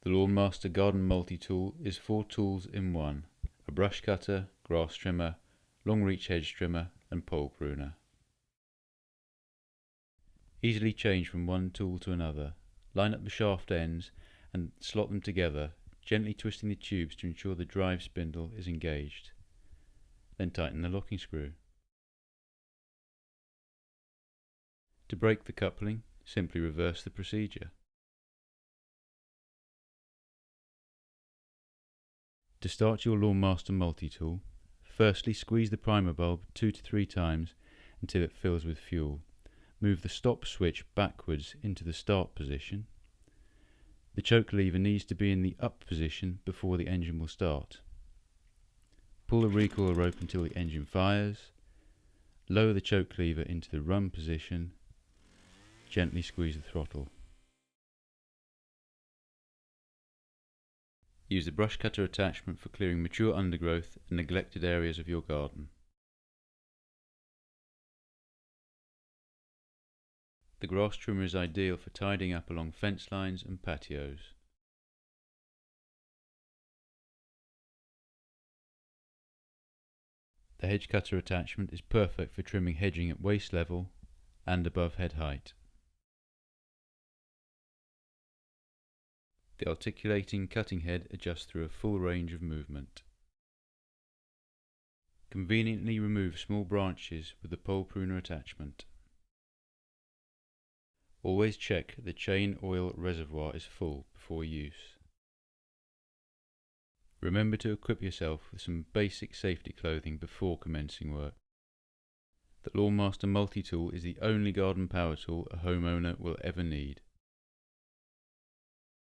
The Lawnmaster Garden Multi-Tool is 4 tools in one: a brush cutter, grass trimmer, long reach hedge trimmer and pole pruner. Easily change from one tool to another. Line up the shaft ends and slot them together, gently twisting the tubes to ensure the drive spindle is engaged. Then tighten the locking screw. To break the coupling, simply reverse the procedure. To start your Lawnmaster Multi-Tool, firstly squeeze the primer bulb 2 to 3 times until it fills with fuel. Move the stop switch backwards into the start position. The choke lever needs to be in the up position before the engine will start. Pull the recoil rope until the engine fires. Lower the choke lever into the run position. Gently squeeze the throttle. Use the brush cutter attachment for clearing mature undergrowth and neglected areas of your garden. The grass trimmer is ideal for tidying up along fence lines and patios. The hedge cutter attachment is perfect for trimming hedging at waist level and above head height. The articulating cutting head adjusts through a full range of movement. Conveniently remove small branches with the pole pruner attachment. Always check the chain oil reservoir is full before use. Remember to equip yourself with some basic safety clothing before commencing work. The Lawnmaster Multi-Tool is the only garden power tool a homeowner will ever need.